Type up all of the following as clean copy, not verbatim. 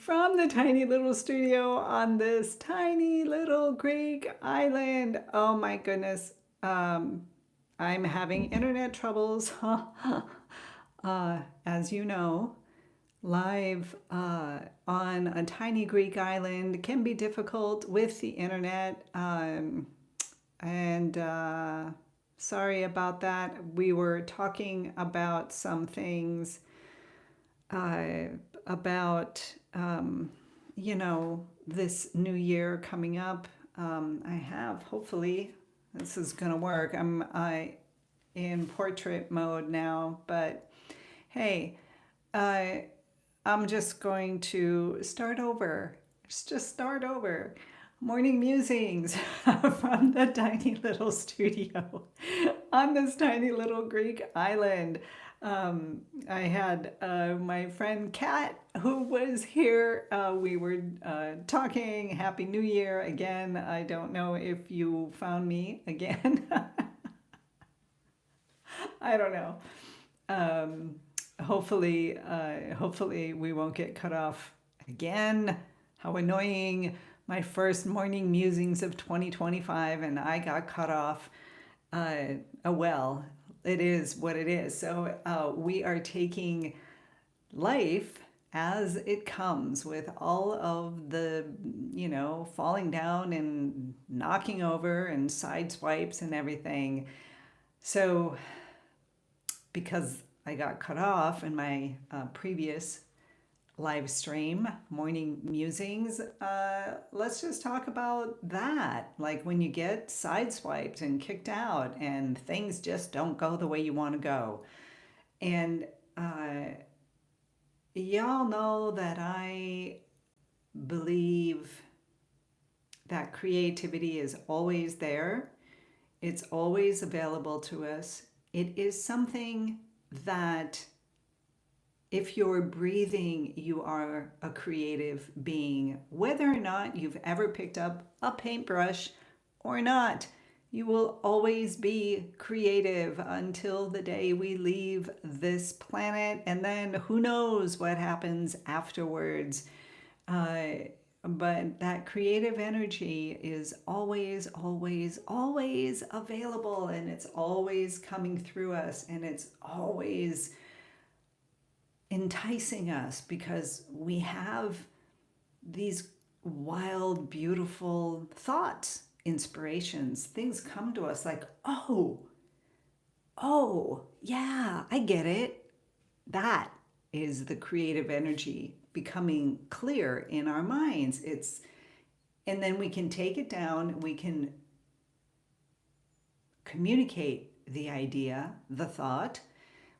from the tiny little studio on this tiny little Greek island. Oh my goodness. Um, I'm having internet troubles. As you know, live on a tiny Greek island can be difficult with the internet. And sorry about that. We were talking about some things uh, about, this new year coming up. Hopefully, this is going to work. I'm in portrait mode now, but hey, I, I'm just going to start over. Just start over. Morning musings from the tiny little studio on this tiny little Greek island. I had my friend Kat who was here. We were talking. Happy New Year again. I don't know if you found me again. I don't know. Um, hopefully we won't get cut off again. How annoying. My first morning musings of 2025 and I got cut off. Well, it is what it is. So we are taking life as it comes with all of the, falling down and knocking over and side swipes and everything. So because I got cut off in my previous live stream, Morning Musings, let's just talk about that. Like when you get sideswiped and kicked out and things just don't go the way you want to go. And y'all know that I believe that creativity is always there, it's always available to us. It is something that if you're breathing, you are a creative being. Whether or not you've ever picked up a paintbrush or not, you will always be creative until the day we leave this planet. And then who knows what happens afterwards. But that creative energy is always, always, always available, and it's always coming through us, and it's always enticing us because we have these wild, beautiful thoughts, inspirations. Things come to us like, oh, yeah, I get it. That is the creative energy becoming clear in our minds. And then we can take it down, we can communicate the idea, the thought,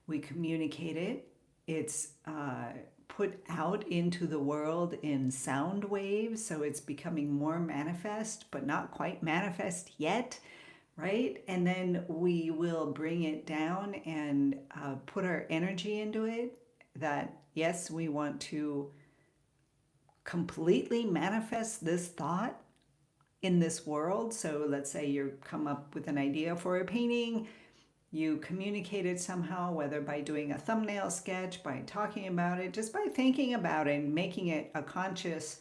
we communicate it. It's put out into the world in sound waves, so it's becoming more manifest, but not quite manifest yet, right? And then we will bring it down and put our energy into it. That yes, we want to completely manifest this thought in this world. So let's say you come up with an idea for a painting, you communicate it somehow, whether by doing a thumbnail sketch, by talking about it, just by thinking about it and making it a conscious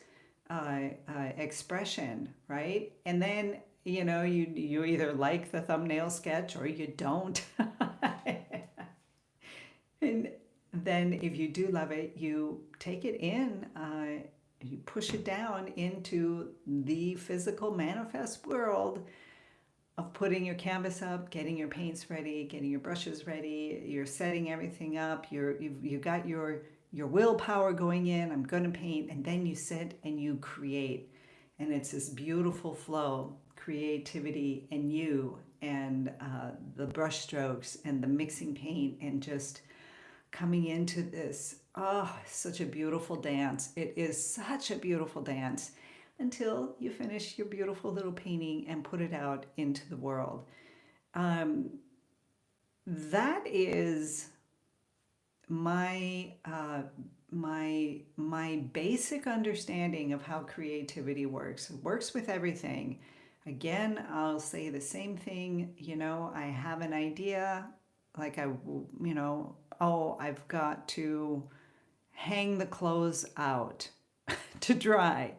expression, right? And then, you either like the thumbnail sketch or you don't. And then if you do love it, you take it in, you push it down into the physical manifest world of putting your canvas up, getting your paints ready, getting your brushes ready, you're setting everything up, you've got your willpower going in, I'm going to paint, and then you sit and you create. And it's this beautiful flow, creativity and you and the brush strokes and the mixing paint and just coming into this. Oh, such a beautiful dance. It is such a beautiful dance until you finish your beautiful little painting and put it out into the world. That is my my basic understanding of how creativity works. It works with everything. Again, I'll say the same thing. I have an idea, like oh, I've got to hang the clothes out. to dry.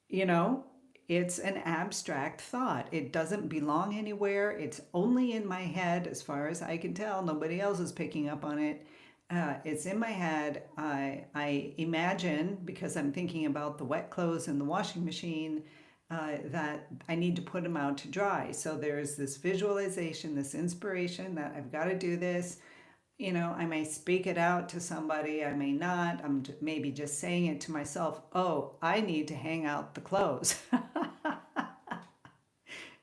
You know, it's an abstract thought. It doesn't belong anywhere. It's only in my head, as far as I can tell. Nobody else is picking up on it. It's in my head. I imagine, because I'm thinking about the wet clothes in the washing machine, that I need to put them out to dry. So there's this visualization, this inspiration that I've got to do this. I may speak it out to somebody, I may not. I'm maybe just saying it to myself. Oh, I need to hang out the clothes.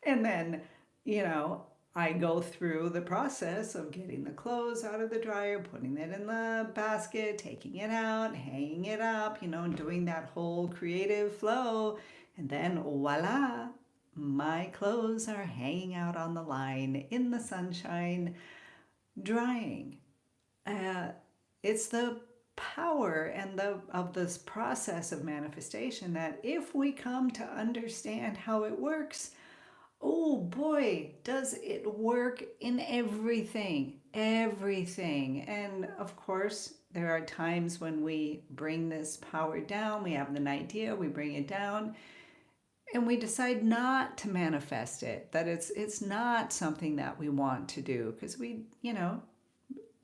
And then, you know, I go through the process of getting the clothes out of the dryer, putting it in the basket, taking it out, hanging it up, doing that whole creative flow. And then voila, my clothes are hanging out on the line in the sunshine, drying. uh, it's the power and the of this process of manifestation that if we come to understand how it works, oh boy, does it work in everything. And of course, there are times when we bring this power down. We have an idea, we bring it down, and we decide not to manifest it. That it's not something that we want to do because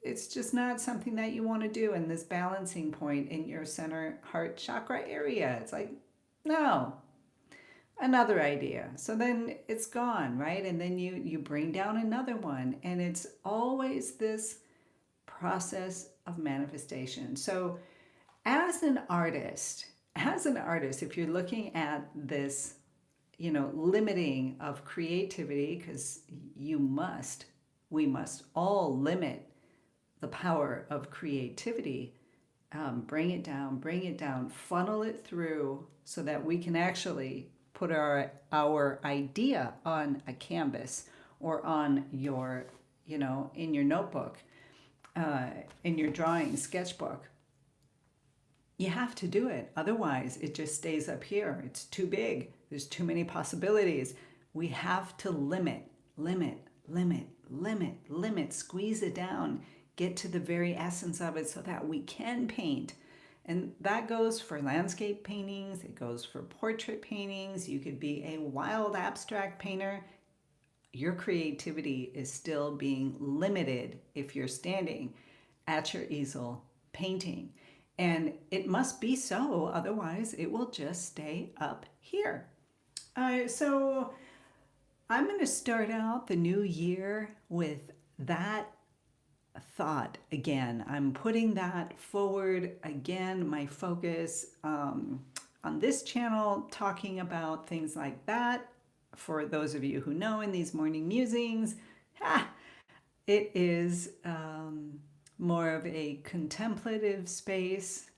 it's just not something that you want to do in this balancing point in your center heart chakra area. It's like, no, another idea. So then it's gone, right? And then you bring down another one. And it's always this process of manifestation. So as an artist, if you're looking at this, limiting of creativity, because we must all limit the power of creativity, bring it down, funnel it through so that we can actually put our idea on a canvas or on your, in your notebook, in your drawing sketchbook. You have to do it. Otherwise, it just stays up here. It's too big. There's too many possibilities. We have to limit, squeeze it down, get to the very essence of it so that we can paint. And that goes for landscape paintings, it goes for portrait paintings. You could be a wild abstract painter. Your creativity is still being limited if you're standing at your easel painting. And it must be so, otherwise it will just stay up here. So I'm going to start out the new year with that thought again. I'm putting that forward again, my focus on this channel, talking about things like that. For those of you who know, in these morning musings, it is more of a contemplative space,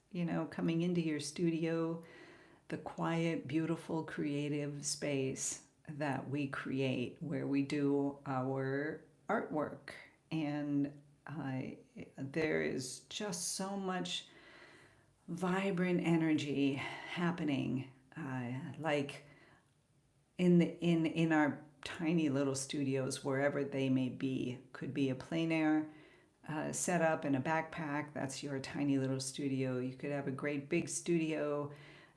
coming into your studio, the quiet, beautiful, creative space that we create where we do our artwork. And there is just so much vibrant energy happening, like in our tiny little studios, wherever they may be. Could be a plein air setup in a backpack. That's your tiny little studio. You could have a great big studio.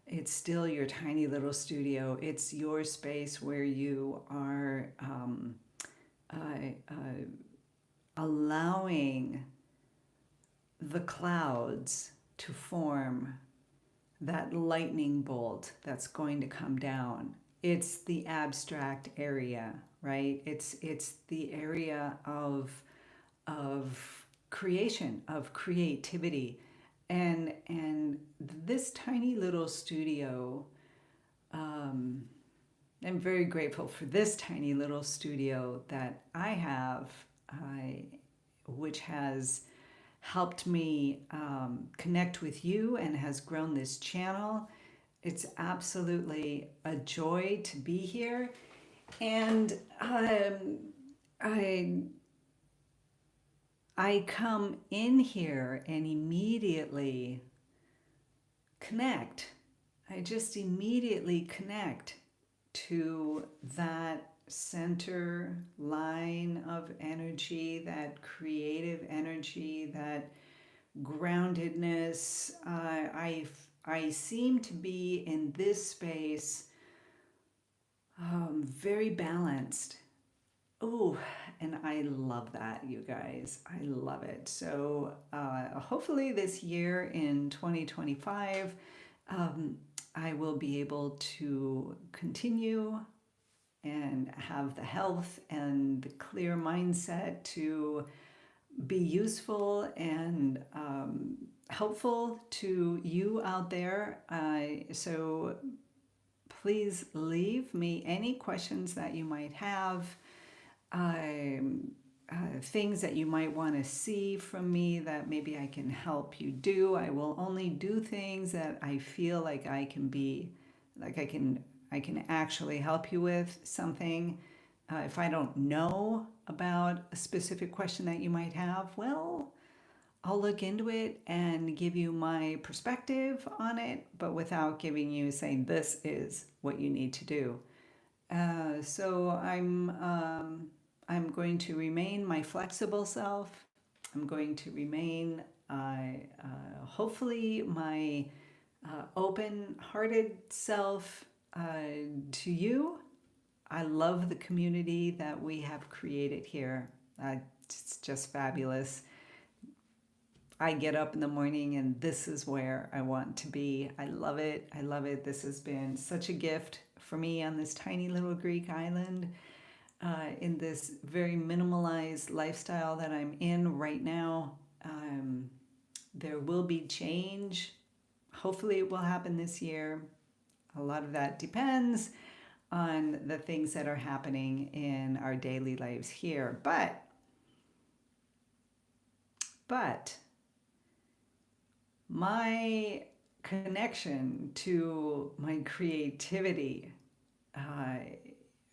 It's still your tiny little studio. It's your space where you are allowing the clouds to form that lightning bolt that's going to come down. It's the abstract area, right? It's the area of creation, of creativity. And this tiny little studio, I'm very grateful for this tiny little studio that I have, which has helped me connect with you and has grown this channel. It's absolutely a joy to be here. And I come in here and immediately connect. I just immediately connect to that center line of energy, that creative energy, that groundedness. I I seem to be in this space very balanced. Oh, and I love that, you guys. I love it. So hopefully this year in 2025, um, I will be able to continue and have the health and the clear mindset to be useful and helpful to you out there. So please leave me any questions that you might have, um, things that you might want to see from me that maybe I can help you do. I will only do things that I feel like I can be, like I can actually help you with something. If I don't know about a specific question that you might have, well, I'll look into it and give you my perspective on it, but without giving you saying this is what you need to do. So I'm going to remain my flexible self. I'm going to remain hopefully my open-hearted self to you. I love the community that we have created here. It's just fabulous. I get up in the morning and this is where I want to be. I love it. I love it. This has been such a gift for me on this tiny little Greek island, in this very minimalized lifestyle that I'm in right now. There will be change. Hopefully, it will happen this year. A lot of that depends on the things that are happening in our daily lives here. But my connection to my creativity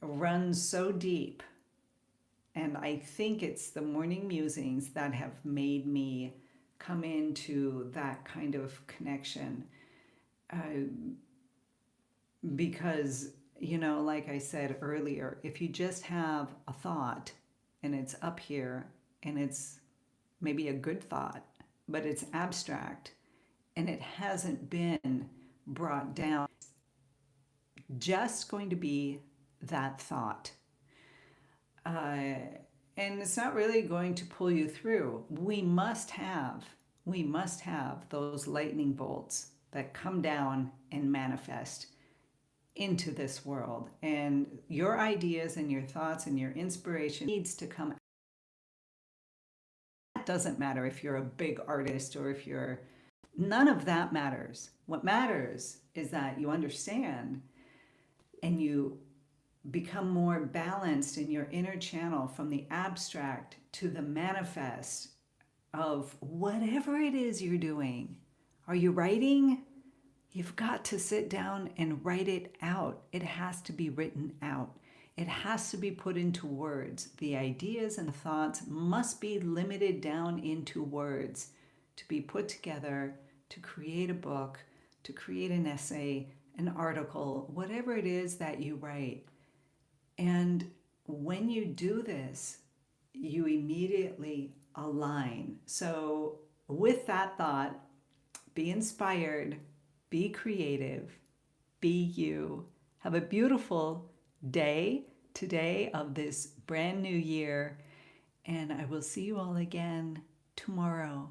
runs so deep. And I think it's the morning musings that have made me come into that kind of connection. Because, you know, like I said earlier, if you just have a thought and it's up here and it's maybe a good thought, but it's abstract and it hasn't been brought down, just going to be that thought. And it's not really going to pull you through. We must have those lightning bolts that come down and manifest into this world. And your ideas and your thoughts and your inspiration needs to come. It doesn't matter if you're a big artist or if you're, none of that matters. What matters is that you understand and you become more balanced in your inner channel from the abstract to the manifest of whatever it is you're doing. Are you writing? You've got to sit down and write it out. It has to be written out. It has to be put into words. The ideas and thoughts must be limited down into words to be put together to create a book, to create an essay, an article, whatever it is that you write. And when you do this, you immediately align. So with that thought, be inspired, be creative, be you. Have a beautiful day today of this brand new year. And I will see you all again tomorrow.